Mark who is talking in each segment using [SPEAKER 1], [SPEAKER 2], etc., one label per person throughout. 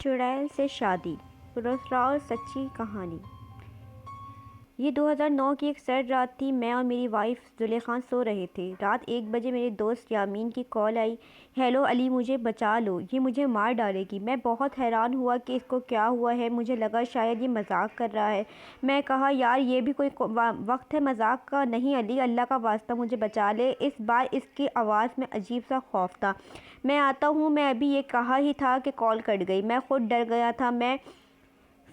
[SPEAKER 1] چڑیل سے شادی، پراسرار سچی کہانی۔ یہ 2009 کی ایک سرد رات تھی۔ میں اور میری وائف زلیخا سو رہے تھے۔ رات 1 بجے میرے دوست یامین کی کال آئی، ہیلو علی، مجھے بچا لو، یہ مجھے مار ڈالے گی۔ میں بہت حیران ہوا کہ اس کو کیا ہوا ہے۔ مجھے لگا شاید یہ مذاق کر رہا ہے۔ میں کہا، یار یہ بھی کوئی وقت ہے مذاق کا؟ نہیں علی، اللہ کا واسطہ مجھے بچا لے۔ اس بار اس کی آواز میں عجیب سا خوف تھا۔ میں آتا ہوں، میں ابھی یہ کہا ہی تھا کہ کال کٹ گئی۔ میں خود ڈر گیا تھا۔ میں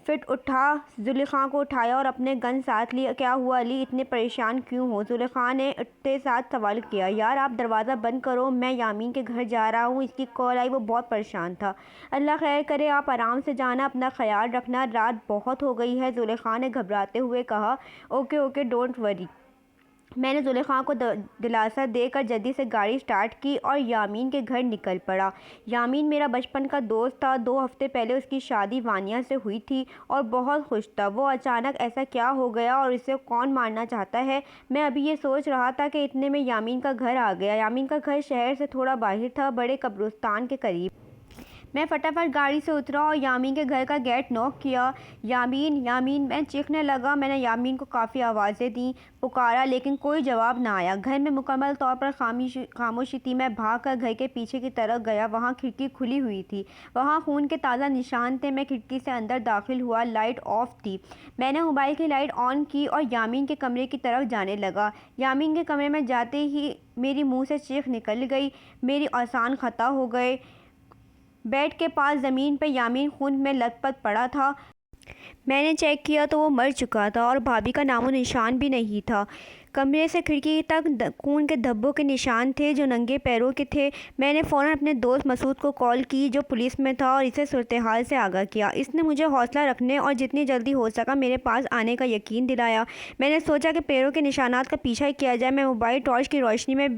[SPEAKER 1] فٹ اٹھا، زلیخا کو اٹھایا اور اپنے گن ساتھ لی۔ کیا ہوا علی، اتنے پریشان کیوں ہو؟ زلیخا نے اٹھتے ساتھ سوال کیا۔ یار آپ دروازہ بند کرو، میں یامین کے گھر جا رہا ہوں، اس کی کال آئی، وہ بہت پریشان تھا۔ اللہ خیر کرے، آپ آرام سے جانا، اپنا خیال رکھنا، رات بہت ہو گئی ہے، زلیخا نے گھبراتے ہوئے کہا۔ Okay okay, don't worry. میں نے زلیخا کو دلاسا دے کر جلدی سے گاڑی سٹارٹ کی اور یامین کے گھر نکل پڑا۔ یامین میرا بچپن کا دوست تھا۔ 2 ہفتے پہلے اس کی شادی وانیہ سے ہوئی تھی اور بہت خوش تھا۔ وہ اچانک ایسا کیا ہو گیا اور اسے کون مارنا چاہتا ہے؟ میں ابھی یہ سوچ رہا تھا کہ اتنے میں یامین کا گھر آ گیا۔ یامین کا گھر شہر سے تھوڑا باہر تھا، بڑے قبرستان کے قریب۔ میں فٹافٹ گاڑی سے اترا اور یامین کے گھر کا گیٹ نوک کیا۔ یامین یامین، میں چیخنے لگا۔ میں نے یامین کو کافی آوازیں دیں، پکارا، لیکن کوئی جواب نہ آیا۔ گھر میں مکمل طور پر خاموشی تھی۔ میں بھاگ کر گھر کے پیچھے کی طرف گیا، وہاں کھڑکی کھلی ہوئی تھی، وہاں خون کے تازہ نشان تھے۔ میں کھڑکی سے اندر داخل ہوا، لائٹ آف تھی۔ میں نے موبائل کی لائٹ آن کی اور یامین کے کمرے کی طرف جانے لگا۔ یامین کے کمرے میں جاتے ہی میری منہ سے چیخ نکل گئی، میری اعصاب خطا ہو گئے۔ بیڈ کے پاس زمین پر یامین خون میں لت پت پڑا تھا۔ میں نے چیک کیا تو وہ مر چکا تھا اور بھابھی کا نام و نشان بھی نہیں تھا۔ کمرے سے کھڑکی تک خون کے دھبوں کے نشان تھے جو ننگے پیروں کے تھے۔ میں نے فوراً اپنے دوست مسعود کو کال کی جو پولیس میں تھا اور اسے صورتحال سے آگاہ کیا۔ اس نے مجھے حوصلہ رکھنے اور جتنی جلدی ہو سکا میرے پاس آنے کا یقین دلایا۔ میں نے سوچا کہ پیروں کے نشانات کا پیچھا کیا جائے۔ میں موبائل ٹارچ کی روشنی میں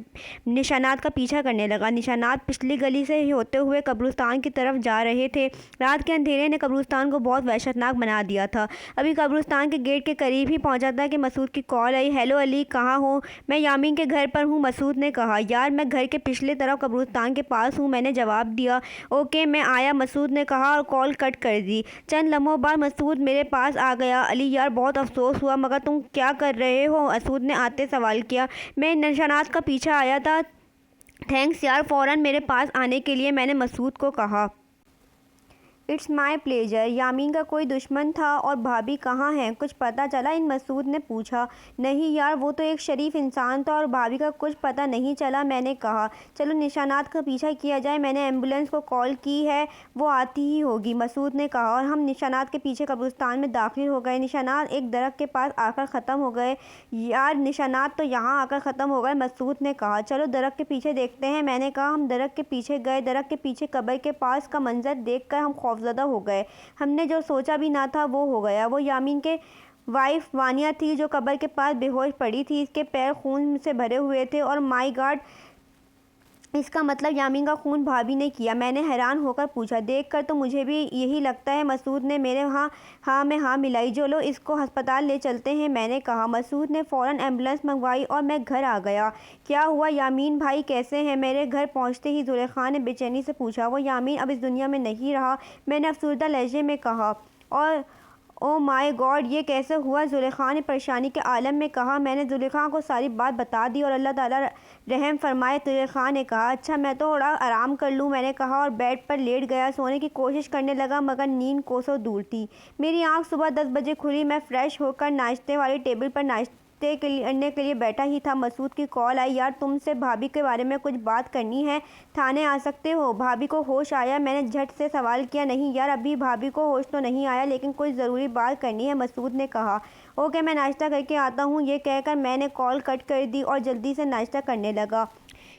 [SPEAKER 1] نشانات کا پیچھا کرنے لگا۔ نشانات پچھلی گلی سے ہوتے ہوئے قبرستان کی طرف جا رہے تھے۔ رات کے اندھیرے نے قبرستان کو بہت وحشتناک بنا دیا تھا۔ ابھی قبرستان کے گیٹ کے قریب ہی پہنچا تھا کہ مسعود کی کال آئی، ہیلو علی، کہاں ہو؟ میں یامین کے گھر پر ہوں، مسعود نے کہا۔ یار میں گھر کے پچھلے طرف قبرستان کے پاس ہوں، میں نے جواب دیا۔ اوکے میں آیا، مسعود نے کہا اور کال کٹ کر دی۔ چند لمحوں بعد مسعود میرے پاس آ گیا۔ علی یار بہت افسوس ہوا، مگر تم کیا کر رہے ہو؟ مسعود نے آتے سوال کیا۔ میں نشانات کا پیچھا آیا تھا۔ تھینکس یار فوراً میرے پاس آنے کے لیے، میں نے مسعود کو کہا۔ It's my pleasure. یامین کا کوئی دشمن تھا؟ اور بھابھی کہاں ہیں؟ کچھ پتہ چلا؟ مسعود نے پوچھا۔ نہیں یار، وہ تو ایک شریف انسان تھا اور بھابھی کا کچھ پتہ نہیں چلا، میں نے کہا۔ چلو نشانات کا پیچھا کیا جائے، میں نے ایمبولینس کو کال کی ہے، وہ آتی ہی ہوگی، مسعود نے کہا، اور ہم نشانات کے پیچھے قبرستان میں داخل ہو گئے۔ نشانات ایک درخت کے پاس آ کر ختم ہو گئے۔ یار نشانات تو یہاں آ کر ختم ہو گئے، مسعود نے کہا۔ چلو درخت کے پیچھے دیکھتے ہیں، میں نے کہا۔ ہم درخت کے پیچھے گئے۔ درخت کے پیچھے قبر کے پاس کا منظر دیکھ کر ہم خوفزدہ ہو گئے۔ ہم نے جو سوچا بھی نہ تھا وہ ہو گیا۔ وہ یامین کے وائف وانیہ تھی جو قبر کے پاس بے ہوش پڑی تھی۔ اس کے پیر خون سے بھرے ہوئے تھے اور مائی گاڈ، اس کا مطلب یامین کا خون بھابھی نے کیا؟ میں نے حیران ہو کر پوچھا۔ دیکھ کر تو مجھے بھی یہی لگتا ہے، مسعود نے میرے ہاں میں ہاں ملائی۔ چلو اس کو ہسپتال لے چلتے ہیں، میں نے کہا۔ مسعود نے فوراً ایمبولینس منگوائی اور میں گھر آ گیا۔ کیا ہوا؟ یامین بھائی کیسے ہیں؟ میرے گھر پہنچتے ہی زلیخا نے بے چینی سے پوچھا۔ وہ یامین اب اس دنیا میں نہیں رہا، میں نے افسردہ لہجے میں کہا۔ اور او مائی گاڈ، یہ کیسے ہوا؟ زلیخا نے پریشانی کے عالم میں کہا۔ میں نے زلیخا کو ساری بات بتا دی اور اللہ تعالیٰ رحم فرمائے، زلیخا نے کہا۔ اچھا میں تھوڑا آرام کر لوں، میں نے کہا اور بیڈ پر لیٹ گیا۔ سونے کی کوشش کرنے لگا مگر نیند کوسوں دور تھی۔ میری آنکھ صبح 10 بجے کھلی۔ میں فریش ہو کر ناشتے والی ٹیبل پر ناشتے کرنے کے لیے بیٹھا ہی تھا، مسعود کی کال آئی۔ یار تم سے بھابھی کے بارے میں کچھ بات کرنی ہے، تھانے آ سکتے ہو؟ بھابھی کو ہوش آیا؟ میں نے جھٹ سے سوال کیا۔ نہیں یار، ابھی بھابھی کو ہوش تو نہیں آیا، لیکن کچھ ضروری بات کرنی ہے، مسعود نے کہا۔ اوکے میں ناشتہ کر کے آتا ہوں، یہ کہہ کر میں نے کال کٹ کر دی اور جلدی سے ناشتہ کرنے لگا۔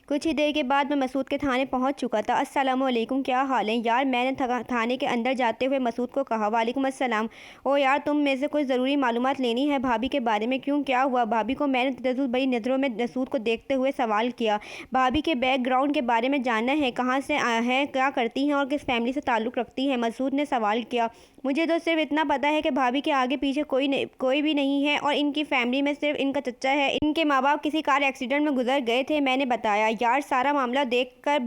[SPEAKER 1] کچھ ہی دیر کے بعد میں مسعود کے تھانے پہنچ چکا تھا۔ السلام علیکم، کیا حال ہے؟ یار میں نے تھانے کے اندر جاتے ہوئے مسعود کو کہا۔ وعلیکم السلام۔ او یار تم میں سے کچھ ضروری معلومات لینی ہے بھابھی کے بارے میں، کیوں کیا ہوا؟ بھابھی کو میں نے تجسس بھری نظروں میں مسعود کو دیکھتے ہوئے سوال کیا۔ بھابھی کے بیک گراؤنڈ کے بارے میں جاننا ہے، کہاں سے ہیں، کیا کرتی ہیں اور کس فیملی سے تعلق رکھتی ہیں، مسعود نے سوال کیا۔ مجھے تو صرف اتنا پتہ ہے کہ بھابھی کے آگے پیچھے کوئی بھی نہیں ہے اور ان کی فیملی میں صرف ان کا چچا ہے، ان کے ماں باپ کسی کار ایکسیڈنٹ میں گزر گئے تھے، میں نے بتایا۔ یار سارا معاملہ دیکھ کر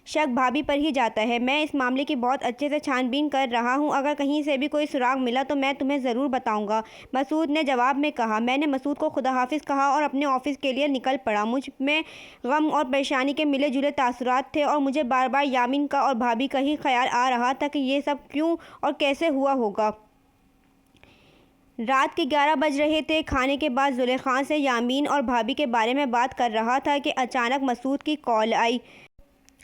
[SPEAKER 1] شک بھابھی پر ہی جاتا ہے۔ میں اس معاملے کی بہت اچھے سے چھان بین کر رہا ہوں، اگر کہیں سے بھی کوئی سراغ ملا تو میں تمہیں ضرور بتاؤں گا، مسعود نے جواب میں کہا۔ میں نے مسعود کو خدا حافظ کہا اور اپنے آفس کے لیے نکل پڑا۔ مجھ میں غم اور پریشانی کے ملے جلے تاثرات تھے اور مجھے بار بار یامین کا اور بھابھی کا ہی خیال آ رہا تھا کہ یہ سب کیوں اور کیسے ہوا ہوگا۔ رات کے 11 بج رہے تھے۔ کھانے کے بعد زلیخا سے یامین اور بھابھی کے بارے میں بات کر رہا تھا کہ اچانک مسعود کی کال آئی۔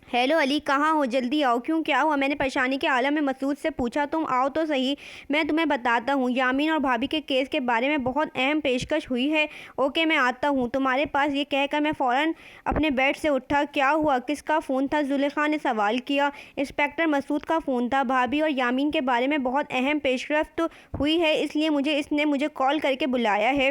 [SPEAKER 1] ہیلو علی، کہاں ہو؟ جلدی آؤ۔ کیوں، کیا ہوا؟ میں نے پریشانی کے عالم میں مسعود سے پوچھا۔ تم آؤ تو صحیح، میں تمہیں بتاتا ہوں۔ یامین اور بھابھی کے کیس کے بارے میں بہت اہم پیشکش ہوئی ہے۔ اوکے، میں آتا ہوں تمہارے پاس، یہ کہہ کر میں فوراً اپنے بیڈ سے اٹھا۔ کیا ہوا؟ کس کا فون تھا؟ زلیخا نے سوال کیا۔ انسپکٹر مسعود کا فون تھا۔ بھابھی اور یامین کے بارے میں بہت اہم پیش رفت ہوئی ہے، اس لیے اس نے مجھے کال کر کے بلایا ہے۔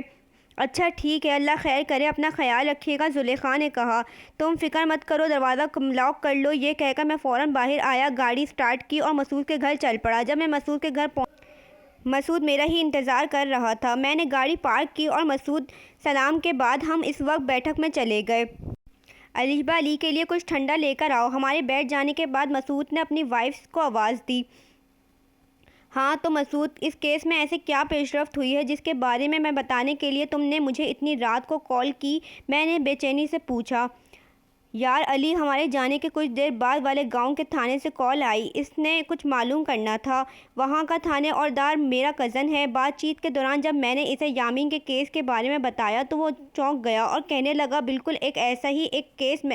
[SPEAKER 1] اچھا ٹھیک ہے، اللہ خیر کرے، اپنا خیال رکھیے گا، زلیخا نے کہا۔ تم فکر مت کرو، دروازہ لاک کر لو۔ یہ کہہ کر میں فوراً باہر آیا، گاڑی سٹارٹ کی اور مسعود کے گھر چل پڑا۔ جب میں مسعود کے گھر مسعود میرا ہی انتظار کر رہا تھا۔ میں نے گاڑی پارک کی اور مسعود سلام کے بعد ہم اس وقت بیٹھک میں چلے گئے۔ علیشہ، علی کے لیے کچھ ٹھنڈا لے کر آؤ۔ ہمارے بیٹھ جانے کے بعد مسعود نے اپنی وائف کو آواز دی۔ ہاں تو مسعود، اس کیس میں ایسے کیا پیش رفت ہوئی ہے جس کے بارے میں بتانے کے لیے تم نے مجھے اتنی رات کو کال کی؟ میں نے بے چینی سے پوچھا۔ یار علی، ہمارے جانے کے کچھ دیر بعد والے گاؤں کے تھانے سے کال آئی، اس نے کچھ معلوم کرنا تھا۔ وہاں کا تھانے اور دار میرا کزن ہے۔ بات چیت کے دوران جب میں نے اسے یامین کے کیس کے بارے میں بتایا تو وہ چونک گیا اور کہنے لگا بالکل ایسا ہی ایک کیس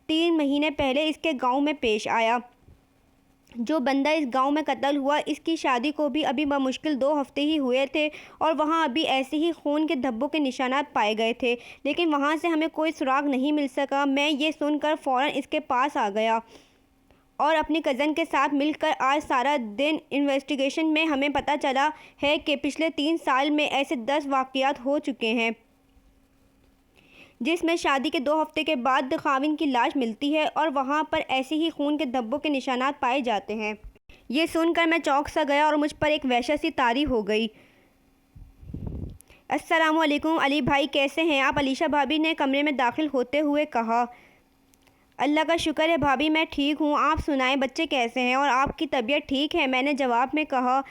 [SPEAKER 1] 3 مہینے پہلے اس کے گاؤں میں پیش آیا۔ جو بندہ اس گاؤں میں قتل ہوا، اس کی شادی کو بھی ابھی بمشکل 2 ہفتے ہی ہوئے تھے اور وہاں ابھی ایسے ہی خون کے دھبوں کے نشانات پائے گئے تھے، لیکن وہاں سے ہمیں کوئی سراغ نہیں مل سکا۔ میں یہ سن کر فوراً اس کے پاس آ گیا اور اپنے کزن کے ساتھ مل کر آج سارا دن انویسٹیگیشن میں ہمیں پتہ چلا ہے کہ پچھلے 3 سال میں ایسے 10 واقعات ہو چکے ہیں جس میں شادی کے 2 ہفتے کے بعد خاوند کی لاش ملتی ہے اور وہاں پر ایسے ہی خون کے دھبوں کے نشانات پائے جاتے ہیں۔ یہ سن کر میں چونک سا گیا اور مجھ پر ایک وحشت سی طاری ہو گئی۔ السلام علیکم علی بھائی، کیسے ہیں آپ؟ علیشہ بھابھی نے کمرے میں داخل ہوتے ہوئے کہا۔ اللہ کا شکر ہے بھابھی، میں ٹھیک ہوں، آپ سنائیں، بچے کیسے ہیں اور آپ کی طبیعت ٹھیک ہے؟ میں نے جواب میں کہا۔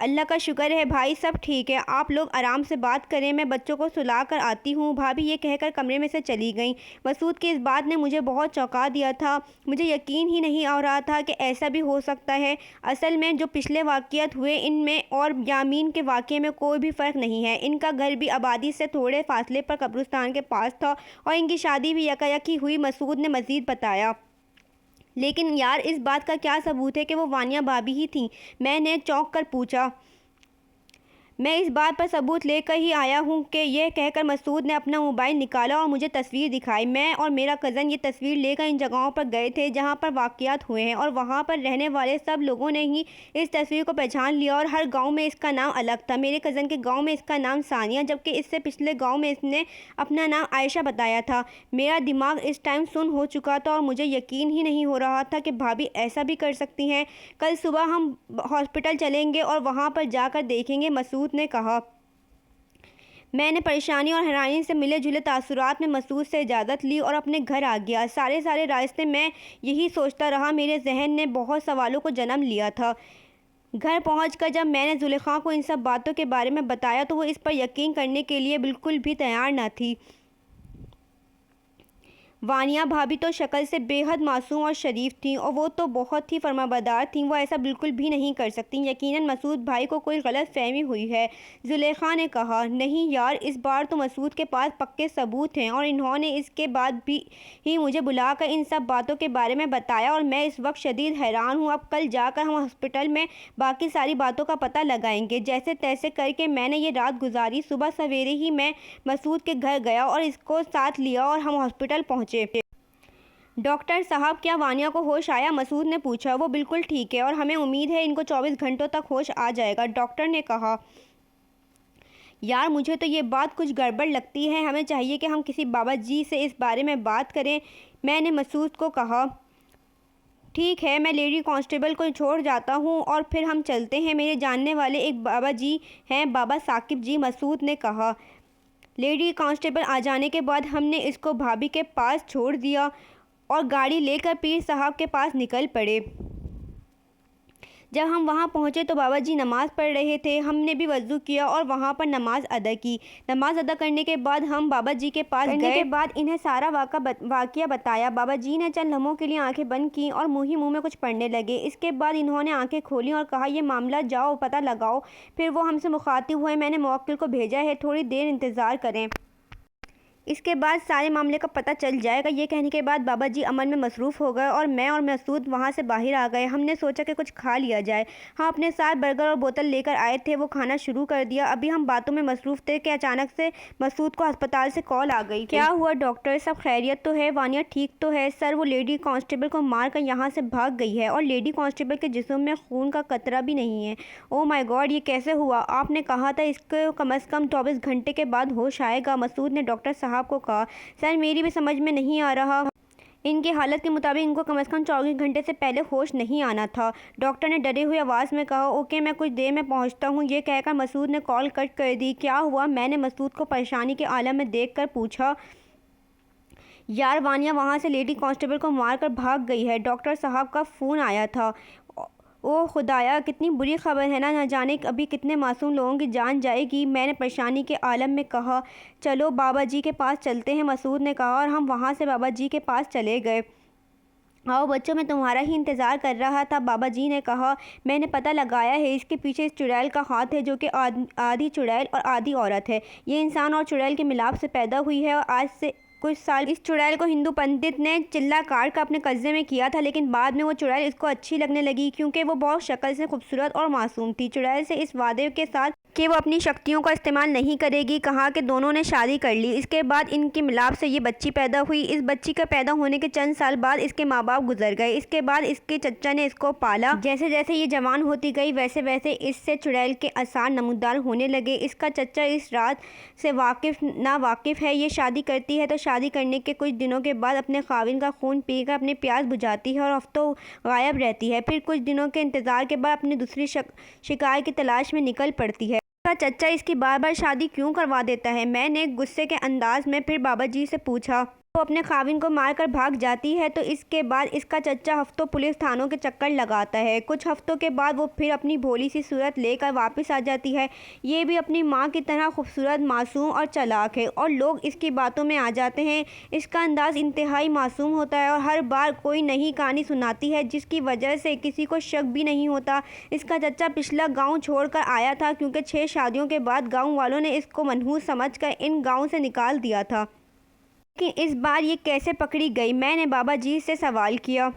[SPEAKER 1] اللہ کا شکر ہے بھائی، سب ٹھیک ہے، آپ لوگ آرام سے بات کریں، میں بچوں کو سلا کر آتی ہوں۔ بھابھی یہ کہہ کر کمرے میں سے چلی گئیں۔ مسعود کی اس بات نے مجھے بہت چونکا دیا تھا۔ مجھے یقین ہی نہیں آ رہا تھا کہ ایسا بھی ہو سکتا ہے۔ اصل میں جو پچھلے واقعات ہوئے ان میں اور یامین کے واقعے میں کوئی بھی فرق نہیں ہے۔ ان کا گھر بھی آبادی سے تھوڑے فاصلے پر قبرستان کے پاس تھا اور ان کی شادی بھی یکایک ہی ہوئی، مسعود نے مزید بتایا۔ لیکن یار، اس بات کا کیا ثبوت ہے کہ وہ وانیہ بھابھی ہی تھیں؟ میں نے چونک کر پوچھا۔ میں اس بات پر ثبوت لے کر ہی آیا ہوں کہ یہ کہہ کر مسعود نے اپنا موبائل نکالا اور مجھے تصویر دکھائی۔ میں اور میرا کزن یہ تصویر لے کر ان جگہوں پر گئے تھے جہاں پر واقعات ہوئے ہیں اور وہاں پر رہنے والے سب لوگوں نے ہی اس تصویر کو پہچان لیا اور ہر گاؤں میں اس کا نام الگ تھا۔ میرے کزن کے گاؤں میں اس کا نام ثانیہ، جبکہ اس سے پچھلے گاؤں میں اس نے اپنا نام عائشہ بتایا تھا۔ میرا دماغ اس ٹائم سن ہو چکا تھا اور مجھے یقین ہی نہیں ہو رہا تھا کہ بھابھی ایسا بھی کر سکتی ہیں۔ کل صبح ہم ہاسپٹل چلیں گے اور وہاں پر جا کر دیکھیں گے، مسعود نے کہا۔ میں نے پریشانی اور حیرانی سے ملے جلے تاثرات میں مسعود سے اجازت لی اور اپنے گھر آ گیا۔ سارے راستے میں یہی سوچتا رہا، میرے ذہن نے بہت سوالوں کو جنم لیا تھا۔ گھر پہنچ کر جب میں نے زلیخا کو ان سب باتوں کے بارے میں بتایا تو وہ اس پر یقین کرنے کے لیے بالکل بھی تیار نہ تھی۔ وانیہ بھابھی تو شکل سے بے حد معصوم اور شریف تھیں اور وہ تو بہت ہی فرمانبردار تھیں، وہ ایسا بالکل بھی نہیں کر سکتیں۔ یقیناً مسعود بھائی کو کوئی غلط فہمی ہوئی ہے، زلیخا نے کہا۔ نہیں یار، اس بار تو مسعود کے پاس پکے ثبوت ہیں اور انہوں نے اس کے بعد بھی ہی مجھے بلا کر ان سب باتوں کے بارے میں بتایا اور میں اس وقت شدید حیران ہوں۔ اب کل جا کر ہم ہاسپٹل میں باقی ساری باتوں کا پتہ لگائیں گے۔ جیسے تیسے کر کے میں نے یہ رات گزاری۔ صبح سویرے ہی میں مسعود کے گھر گیا اور اس کو ساتھ لیا اور ہم ہاسپٹل پہنچے۔ ڈاکٹر صاحب، کیا وانیہ کو ہوش آیا؟ مسعود نے پوچھا۔ وہ بالکل ٹھیک ہے اور ہمیں امید ہے ان کو 24 گھنٹوں تک ہوش آ جائے گا، ڈاکٹر نے کہا۔ یار، مجھے تو یہ بات کچھ گڑبڑ لگتی ہے، ہمیں چاہیے کہ ہم کسی بابا جی سے اس بارے میں بات کریں، میں نے مسعود کو کہا۔ ٹھیک ہے، میں لیڈی کانسٹیبل کو چھوڑ جاتا ہوں اور پھر ہم چلتے ہیں، میرے جاننے والے ایک بابا جی ہیں، بابا ثاقب جی، مسعود نے کہا۔ لیڈی کانسٹیبل آ جانے کے بعد ہم نے اس کو بھابھی کے پاس چھوڑ دیا اور گاڑی لے کر پیر صاحب کے پاس نکل پڑے۔ جب ہم وہاں پہنچے تو بابا جی نماز پڑھ رہے تھے۔ ہم نے بھی وضو کیا اور وہاں پر نماز ادا کی۔ نماز ادا کرنے کے بعد ہم بابا جی کے پاس گئے۔ کے بعد انہیں سارا واقعہ بتایا۔ بابا جی نے چند لمحوں کے لیے آنکھیں بند کیں اور منہ میں کچھ پڑھنے لگے۔ اس کے بعد انہوں نے آنکھیں کھولیں اور کہا، یہ معاملہ جاؤ پتہ لگاؤ۔ پھر وہ ہم سے مخاطب ہوئے، میں نے موکل کو بھیجا ہے، تھوڑی دیر انتظار کریں، اس کے بعد سارے معاملے کا پتہ چل جائے گا۔ یہ کہنے کے بعد بابا جی عمل میں مصروف ہو گئے اور میں اور مسعود وہاں سے باہر آ گئے۔ ہم نے سوچا کہ کچھ کھا لیا جائے۔ ہم اپنے ساتھ برگر اور بوتل لے کر آئے تھے، وہ کھانا شروع کر دیا۔ ابھی ہم باتوں میں مصروف تھے کہ اچانک سے مسعود کو ہسپتال سے کال آ گئی۔ کیا ہوا ڈاکٹر؟ سب خیریت تو ہے؟ وانیہ ٹھیک تو ہے؟ سر، وہ لیڈی کانسٹیبل کو مار کر یہاں سے بھاگ گئی ہے اور لیڈی کانسٹیبل کے جسم میں خون کا قطرہ بھی نہیں ہے۔ او مائی گاڈ، یہ کیسے ہوا؟ آپ نے کہا تھا اس کو کم از کم 24 گھنٹے کے بعد ہوش آئے گا، مسعود نے ڈاکٹر صاحب کو کہا۔ سر، میری بھی سمجھ میں نہیں آ رہا۔ ان کی حالت کے مطابق ان کو کم از کم 24 گھنٹے سے پہلے ہوش نہیں آنا تھا، ڈاکٹر نے ڈری ہوئی آواز میں کہا۔ اوکے، میں کچھ دیر میں پہنچتا ہوں۔ یہ کہہ کر مسعود نے کال کٹ کر دی۔ کیا ہوا؟ میں نے مسعود کو پریشانی کے عالم میں دیکھ کر پوچھا۔ یار، وانیہ وہاں سے لیڈی کانسٹیبل کو مار کر بھاگ گئی ہے، ڈاکٹر صاحب کا فون آیا تھا۔ اوہ خدایا، کتنی بری خبر ہے نا، نہ جانے ابھی کتنے معصوم لوگوں کی جان جائے گی، میں نے پریشانی کے عالم میں کہا۔ چلو بابا جی کے پاس چلتے ہیں، مسعود نے کہا اور ہم وہاں سے بابا جی کے پاس چلے گئے۔ آؤ بچوں، میں تمہارا ہی انتظار کر رہا تھا، بابا جی نے کہا۔ میں نے پتہ لگایا ہے، اس کے پیچھے اس چڑیل کا ہاتھ ہے جو کہ آدھی چڑیل اور آدھی عورت ہے۔ یہ انسان اور چڑیل کے ملاپ سے پیدا ہوئی ہے اور آج سے کچھ سال اس چڑیل کو ہندو پنڈت نے چلہ کاٹ کر اپنے قبضے میں کیا تھا، لیکن بعد میں وہ چڑیل اس کو اچھی لگنے لگی کیونکہ وہ بہت شکل سے خوبصورت اور معصوم تھی۔ چڑیل سے اس وعدے کے ساتھ کہ وہ اپنی شکتیوں کا استعمال نہیں کرے گی کہا کہ دونوں نے شادی کر لی۔ اس کے بعد ان کے ملاپ سے یہ بچی پیدا ہوئی۔ اس بچی کے پیدا ہونے کے چند سال بعد اس کے ماں باپ گزر گئے۔ اس کے بعد اس کے چچا نے اس کو پالا۔ جیسے جیسے یہ جوان ہوتی گئی ویسے ویسے اس سے چڑیل کے آثار نمودار ہونے لگے۔ اس کا چچا اس رات سے ناواقف ہے۔ یہ شادی کرتی ہے تو شادی کرنے کے کچھ دنوں کے بعد اپنے خاوند کا خون پی کر اپنی پیاس بجھاتی ہے اور ہفتوں غائب رہتی ہے، پھر کچھ دنوں کے انتظار کے بعد اپنی دوسری شکار کی تلاش میں نکل پڑتی ہے۔ اس کا چچا اس کی بار بار شادی کیوں کروا دیتا ہے؟ میں نے غصے کے انداز میں پھر بابا جی سے پوچھا۔ وہ اپنے خاوند کو مار کر بھاگ جاتی ہے تو اس کے بعد اس کا چچا ہفتوں پولیس تھانوں کے چکر لگاتا ہے۔ کچھ ہفتوں کے بعد وہ پھر اپنی بھولی سی صورت لے کر واپس آ جاتی ہے۔ یہ بھی اپنی ماں کی طرح خوبصورت، معصوم اور چالاک ہے اور لوگ اس کی باتوں میں آ جاتے ہیں۔ اس کا انداز انتہائی معصوم ہوتا ہے اور ہر بار کوئی نئی کہانی سناتی ہے جس کی وجہ سے کسی کو شک بھی نہیں ہوتا۔ اس کا چچا پچھلا گاؤں چھوڑ کر آیا تھا کیونکہ 6 شادیوں کے بعد گاؤں والوں نے اس کو منحوس سمجھ کر ان گاؤں سے نکال دیا تھا۔ لیکن اس بار یہ کیسے پکڑی گئی؟ میں نے بابا جی سے سوال کیا۔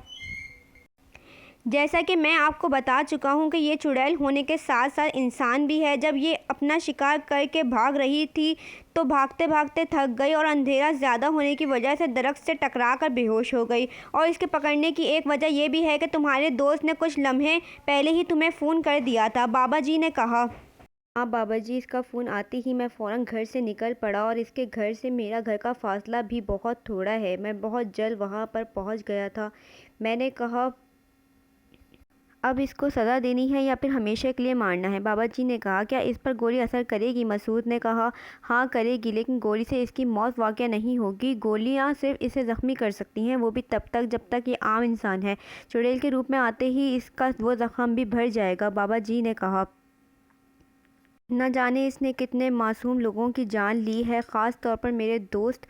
[SPEAKER 1] جیسا کہ میں آپ کو بتا چکا ہوں کہ یہ چڑیل ہونے کے ساتھ ساتھ انسان بھی ہے۔ جب یہ اپنا شکار کر کے بھاگ رہی تھی تو بھاگتے بھاگتے تھک گئی اور اندھیرا زیادہ ہونے کی وجہ سے درخت سے ٹکرا کر بے ہوش ہو گئی، اور اس کے پکڑنے کی ایک وجہ یہ بھی ہے کہ تمہارے دوست نے کچھ لمحے پہلے ہی تمہیں فون کر دیا تھا، بابا جی نے کہا۔ ہاں بابا جی، اس کا فون آتے ہی میں فوراً گھر سے نکل پڑا اور اس کے گھر سے میرا گھر کا فاصلہ بھی بہت تھوڑا ہے۔ میں بہت جلد وہاں پر پہنچ گیا تھا۔ میں نے کہا، اب اس کو سزا دینی ہے یا پھر ہمیشہ کے لیے مارنا ہے؟ بابا جی نے کہا، کیا اس پر گولی اثر کرے گی؟ مسعود نے کہا، ہاں کرے گی، لیکن گولی سے اس کی موت واقع نہیں ہوگی۔ گولیاں صرف اسے زخمی کر سکتی ہیں، وہ بھی تب تک جب تک یہ عام انسان ہے۔ چڑیل کے روپ میں آتے ہی اس کا وہ زخم بھی بھر جائے گا، بابا جی نے کہا۔ نہ جانے اس نے کتنے معصوم لوگوں کی جان لی ہے، خاص طور پر میرے دوست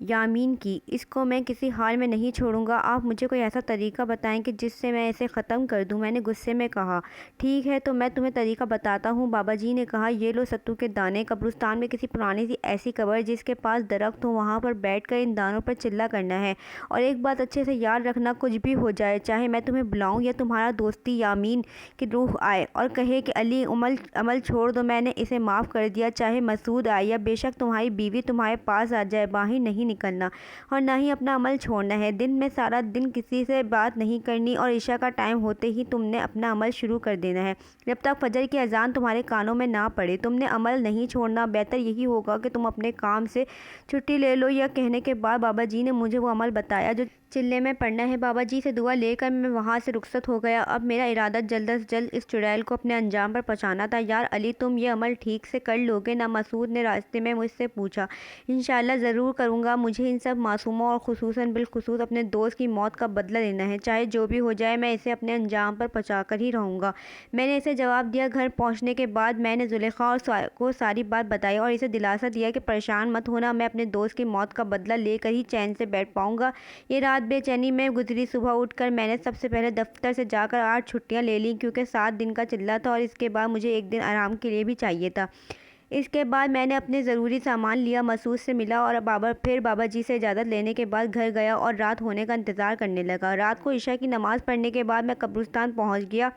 [SPEAKER 1] یامین کی۔ اس کو میں کسی حال میں نہیں چھوڑوں گا۔ آپ مجھے کوئی ایسا طریقہ بتائیں کہ جس سے میں اسے ختم کر دوں، میں نے غصے میں کہا۔ ٹھیک ہے، تو میں تمہیں طریقہ بتاتا ہوں، بابا جی نے کہا۔ یہ لو ستو کے دانے، قبرستان میں کسی پرانی سی ایسی قبر جس کے پاس درخت ہو، وہاں پر بیٹھ کر ان دانوں پر چلہ کرنا ہے، اور ایک بات اچھے سے یاد رکھنا، کچھ بھی ہو جائے، چاہے میں تمہیں بلاؤں یا تمہارا دوستی یامین کی روح آئے اور کہے کہ علی عمل چھوڑ دو، میں نے اسے معاف کر دیا، چاہے مسعود آئے یا بے شک تمہاری بیوی تمہارے پاس آ جائے، باہر نہیں نکلنا اور نہ ہی اپنا عمل چھوڑنا ہے۔ دن میں سارا دن کسی سے بات نہیں کرنی اور عشاء کا ٹائم ہوتے ہی تم نے اپنا عمل شروع کر دینا ہے جب تک فجر کی اذان تمہارے کانوں میں نہ پڑے۔ تم نے عمل نہیں چھوڑنا، بہتر یہی ہوگا کہ تم اپنے کام سے چھٹی لے لو۔ یہ کہنے کے بعد بابا جی نے مجھے وہ عمل بتایا جو چلے میں پڑنا ہے۔ بابا جی سے دعا لے کر میں وہاں سے رخصت ہو گیا۔ اب میرا ارادہ جلد از جلد اس چڑیل کو اپنے انجام پر پہنچانا تھا۔ یار علی، تم یہ عمل ٹھیک سے کر لو گے نا؟ مسعود نے راستے میں مجھ سے پوچھا۔ انشاءاللہ ضرور کروں گا۔ مجھے ان سب معصوموں اور خصوصاً بالخصوص اپنے دوست کی موت کا بدلہ لینا ہے۔ چاہے جو بھی ہو جائے، میں اسے اپنے انجام پر پہنچا کر ہی رہوں گا، میں نے اسے جواب دیا۔ گھر پہنچنے کے بعد میں نے زلیخا کو ساری بات بتائی اور اسے دلاسا دیا کہ پریشان مت ہونا، میں اپنے دوست کی موت کا بدلہ لے کر ہی چین سے بیٹھ پاؤں گا۔ یہ رات بے چینی میں گزری۔ صبح اٹھ کر میں نے سب سے پہلے دفتر سے جا کر 8 چھٹیاں لے لیں، کیونکہ 7 دن کا چلہ تھا اور اس کے بعد مجھے ایک دن آرام کے لیے بھی چاہیے تھا۔ اس کے بعد میں نے اپنے ضروری سامان لیا، مسعود سے ملا اور پھر بابا جی سے اجازت لینے کے بعد گھر گیا اور رات ہونے کا انتظار کرنے لگا۔ رات کو عشاء کی نماز پڑھنے کے بعد میں قبرستان پہنچ گیا،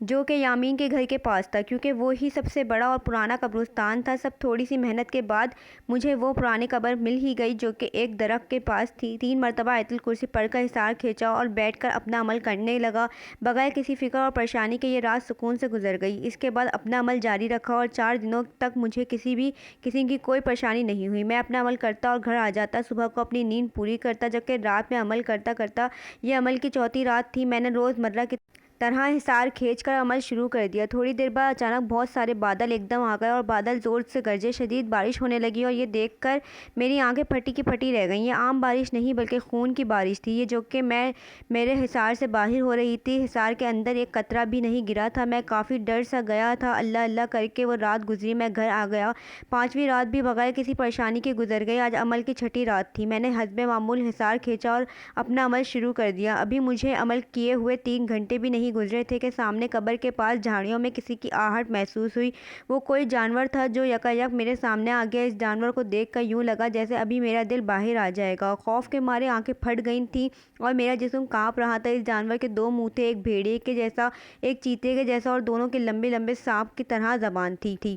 [SPEAKER 1] جو کہ یامین کے گھر کے پاس تھا، کیونکہ وہ ہی سب سے بڑا اور پرانا قبرستان تھا۔ سب تھوڑی سی محنت کے بعد مجھے وہ پرانی قبر مل ہی گئی، جو کہ ایک درخت کے پاس تھی۔ 3 مرتبہ آیت الکرسی پڑھ کر حصار کھینچا اور بیٹھ کر اپنا عمل کرنے لگا۔ بغیر کسی فکر اور پریشانی کے یہ رات سکون سے گزر گئی۔ اس کے بعد اپنا عمل جاری رکھا اور 4 دنوں تک مجھے کسی کی کوئی پریشانی نہیں ہوئی۔ میں اپنا عمل کرتا اور گھر آ جاتا، صبح کو اپنی نیند پوری کرتا، جبکہ رات میں عمل کرتا کرتا یہ عمل کی چوتھی رات تھی۔ میں نے روز مرہ کی طرح حصار کھینچ کر عمل شروع کر دیا۔ تھوڑی دیر بعد اچانک بہت سارے بادل ایک دم آ گئے اور بادل زور سے گرجے، شدید بارش ہونے لگی اور یہ دیکھ کر میری آنکھیں پھٹی کی پھٹی رہ گئیں۔ یہ عام بارش نہیں بلکہ خون کی بارش تھی، یہ جو کہ میرے حصار سے باہر ہو رہی تھی۔ حصار کے اندر ایک قطرہ بھی نہیں گرا تھا۔ میں کافی ڈر سا گیا تھا۔ اللہ اللہ کر کے وہ رات گزری، میں گھر آ گیا۔ 5ویں رات بھی بغیر کسی پریشانی کے گزر گئی۔ آج عمل کی 6ٹھی رات تھی۔ میں نے حسب معمول حصار کھینچا اور اپنا عمل شروع کر دیا۔ ابھی مجھے عمل کیے ہوئے 3 گھنٹے بھی نہیں گزرے تھے کہ سامنے قبر کے پاس جھاڑیوں میں کسی کی آہٹ محسوس ہوئی۔ وہ کوئی جانور تھا جو یکایک میرے سامنے آ گیا۔ اس جانور کو دیکھ کر یوں لگا جیسے ابھی میرا دل باہر آ جائے گا۔ خوف کے مارے آنکھیں پھٹ گئی تھیں اور میرا جسم کانپ رہا تھا۔ اس جانور کے 2 منہ تھے، ایک بھیڑیے کے جیسا، ایک چیتے کے جیسا، اور دونوں کی لمبے لمبے سانپ کی طرح زبان تھی۔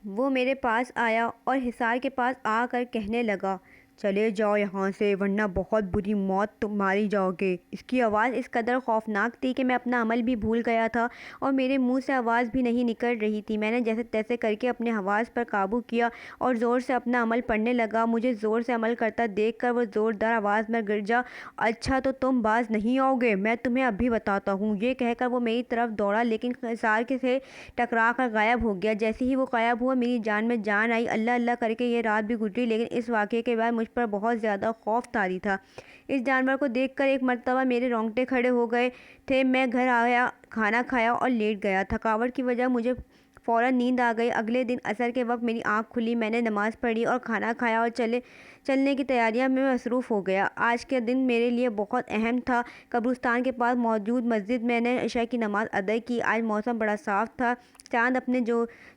[SPEAKER 1] وہ میرے پاس آیا اور حصار کے پاس آ کر کہنے لگا، چلے جاؤ یہاں سے ورنہ بہت بری موت تم ماری جاؤ گے۔ اس کی آواز اس قدر خوفناک تھی کہ میں اپنا عمل بھی بھول گیا تھا اور میرے منہ سے آواز بھی نہیں نکل رہی تھی۔ میں نے جیسے تیسے کر کے اپنے حواس پر قابو کیا اور زور سے اپنا عمل پڑھنے لگا۔ مجھے زور سے عمل کرتا دیکھ کر وہ زوردار آواز میں گرجا، اچھا تو تم باز نہیں آؤ گے، میں تمہیں ابھی بتاتا ہوں۔ یہ کہہ کر وہ میری طرف دوڑا لیکن حصار سے ٹکرا کر غائب ہو گیا۔ جیسے ہی وہ غائب ہوا میری جان میں جان آئی۔ اللہ اللہ کر کے یہ رات بھی گزری، لیکن اس واقعے کے بعد مجھ پر بہت زیادہ خوف طاری تھا۔ اس جانور کو دیکھ کر ایک مرتبہ میرے رونگٹے کھڑے ہو گئے تھے۔ میں گھر آیا، کھانا کھایا اور لیٹ گیا۔ تھکاوٹ کی وجہ مجھے فوراً نیند آ گئی۔ اگلے دن عصر کے وقت میری آنکھ کھلی، میں نے نماز پڑھی اور کھانا کھایا اور چلنے کی تیاریاں میں مصروف ہو گیا۔ آج کا دن میرے لیے بہت اہم تھا۔ قبرستان کے پاس موجود مسجد میں نے عشاء کی نماز ادا کی۔ آج موسم بڑا صاف تھا، چاند اپنے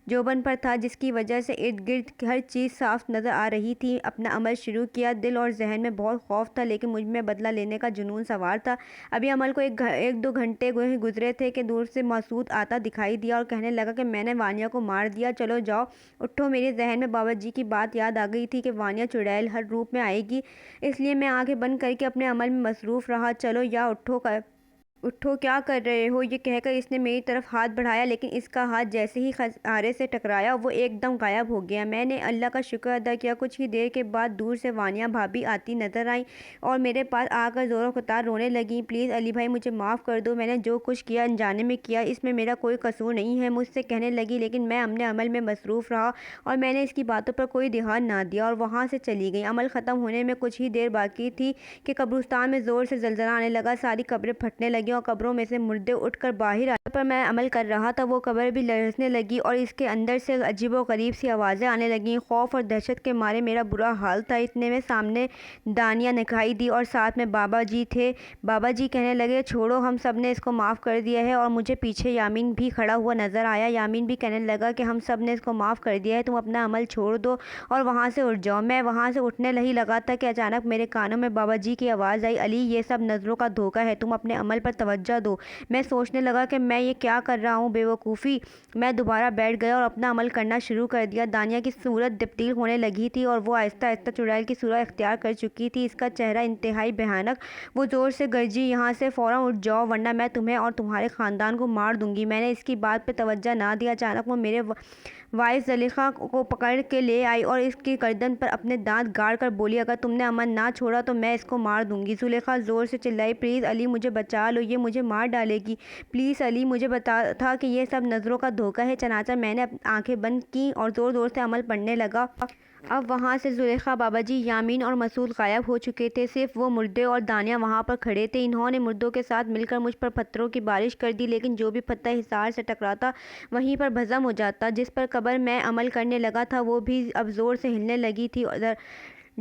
[SPEAKER 1] جوبن پر تھا، جس کی وجہ سے ارد گرد ہر چیز صاف نظر آ رہی تھی۔ اپنا عمل شروع کیا۔ دل اور ذہن میں بہت خوف تھا، لیکن مجھ میں بدلہ لینے کا جنون سوار تھا۔ ابھی عمل کو 1-2 گھنٹے گزرے تھے کہ دور سے مسعود آتا دکھائی دیا اور کہنے لگا کہ میں نے وانیہ کو مار دیا، چلو جاؤ اٹھو۔ میرے ذہن میں بابا جی کی بات یاد آ گئی تھی کہ وانیہ چڑیل ہر روپ میں آئے گی، اس لیے میں آنکھیں بند کر کے اپنے عمل میں مصروف رہا۔ چلو یا اٹھو، کیا کر رہے ہو؟ یہ کہہ کر اس نے میری طرف ہاتھ بڑھایا، لیکن اس کا ہاتھ جیسے ہی خارے سے ٹکرایا وہ ایک دم غائب ہو گیا۔ میں نے اللہ کا شکر ادا کیا۔ کچھ ہی دیر کے بعد دور سے وانیہ بھابھی آتی نظر آئیں اور میرے پاس آ کر زور و قطار رونے لگیں، پلیز علی بھائی مجھے معاف کر دو، میں نے جو کچھ کیا انجانے میں کیا، اس میں میرا کوئی قصور نہیں ہے، مجھ سے کہنے لگی، لیکن میں اپنے عمل میں مصروف رہا اور میں نے اس کی باتوں پر کوئی دھیان نہ دیا اور وہاں سے چلی گئی۔ عمل ختم ہونے میں کچھ ہی دیر باقی تھی کہ قبرستان میں زور سے زلزلہ آنے لگا، ساری قبریں پھٹنے لگیں اور قبروں میں سے مردے اٹھ کر باہر آئے۔ پر میں عمل کر رہا تھا وہ قبر بھی لرزنے لگی اور اس کے اندر سے عجیب و غریب سی آوازیں آنے لگیں۔ خوف اور دہشت کے مارے میرا برا حال تھا۔ اتنے میں سامنے دانیہ دکھائی دی اور ساتھ میں بابا جی تھے۔ بابا جی کہنے لگے، چھوڑو، ہم سب نے اس کو معاف کر دیا ہے، اور مجھے پیچھے یامین بھی کھڑا ہوا نظر آیا۔ یامین بھی کہنے لگا کہ ہم سب نے اس کو معاف کر دیا ہے، تم اپنا عمل چھوڑ دو اور وہاں سے اٹھ جاؤ۔ میں وہاں سے اٹھنے ہی لگا تھا کہ اچانک میرے کانوں میں بابا جی کی آواز آئی، علی یہ سب نظروں کا دھوکہ ہے، تم اپنے عمل پر توجہ دو۔ میں سوچنے لگا کہ میں یہ کیا کر رہا ہوں، بے وقوفی۔ میں دوبارہ بیٹھ گیا اور اپنا عمل کرنا شروع کر دیا۔ دانیہ کی صورت تبدیل ہونے لگی تھی اور وہ آہستہ آہستہ چڑیل کی صورت اختیار کر چکی تھی۔ اس کا چہرہ انتہائی بھیانک۔ وہ زور سے گرجی، یہاں سے فوراً اٹھ جاؤ ورنہ میں تمہیں اور تمہارے خاندان کو مار دوں گی۔ میں نے اس کی بات پہ توجہ نہ دی۔ اچانک وہ میرے وائف زلیخا کو پکڑ کے لے آئی اور اس کی گردن پر اپنے دانت گاڑ کر بولی اگر تم نے امن نہ چھوڑا تو میں اس کو مار دوں گی۔ زلیخا زور سے چلائی پلیز علی مجھے بچا لو، یہ مجھے مار ڈالے گی، پلیز علی مجھے پتا تھا کہ یہ سب نظروں کا دھوکہ ہے، چنانچہ میں نے آنکھیں بند کیں اور زور زور سے عمل پڑھنے لگا۔ اب وہاں سے زلیخا، بابا جی، یامین اور مسعود غائب ہو چکے تھے، صرف وہ مردے اور دانیہ وہاں پر کھڑے تھے۔ انہوں نے مردوں کے ساتھ مل کر مجھ پر پتھروں کی بارش کر دی، لیکن جو بھی پتھر حصار سے ٹکراتا وہیں پر بھسم ہو جاتا۔ جس پر قبر میں عمل کرنے لگا تھا وہ بھی اب زور سے ہلنے لگی تھی۔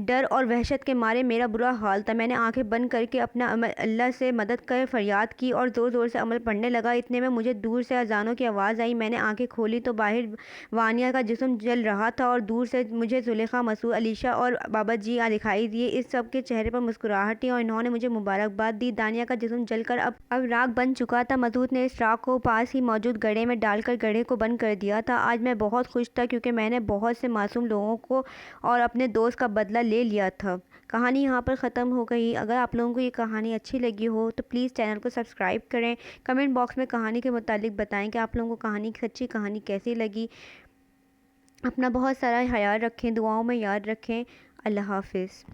[SPEAKER 1] ڈر اور وحشت کے مارے میرا برا حال تھا۔ میں نے آنکھیں بند کر کے اپنا اللہ سے مدد کر فریاد کی اور زور زور سے عمل پڑھنے لگا۔ اتنے میں مجھے دور سے اذانوں کی آواز آئی۔ میں نے آنکھیں کھولی تو باہر وانیہ کا جسم جل رہا تھا اور دور سے مجھے زلیخا، مسعود، علیشہ اور بابا جی دکھائی دیے۔ اس سب کے چہرے پر مسکراہٹ تھی اور انہوں نے مجھے مبارکباد دی۔ دانیہ کا جسم جل کر اب راکھ بن چکا تھا۔ مسعود نے اس راکھ کو پاس ہی موجود گڑھے میں ڈال کر گڑھے کو بند کر دیا تھا۔ آج میں بہت خوش تھا کیونکہ میں نے بہت سے معصوم لوگوں کو اور اپنے دوست کا بدلہ لے لیا تھا۔ کہانی یہاں پر ختم ہو گئی۔ اگر آپ لوگوں کو یہ کہانی اچھی لگی ہو تو پلیز چینل کو سبسکرائب کریں۔ کمنٹ باکس میں کہانی کے متعلق بتائیں کہ آپ لوگوں کو سچی کہانی کیسی لگی۔ اپنا بہت سارا خیال رکھیں، دعاؤں میں یاد رکھیں۔ اللہ حافظ۔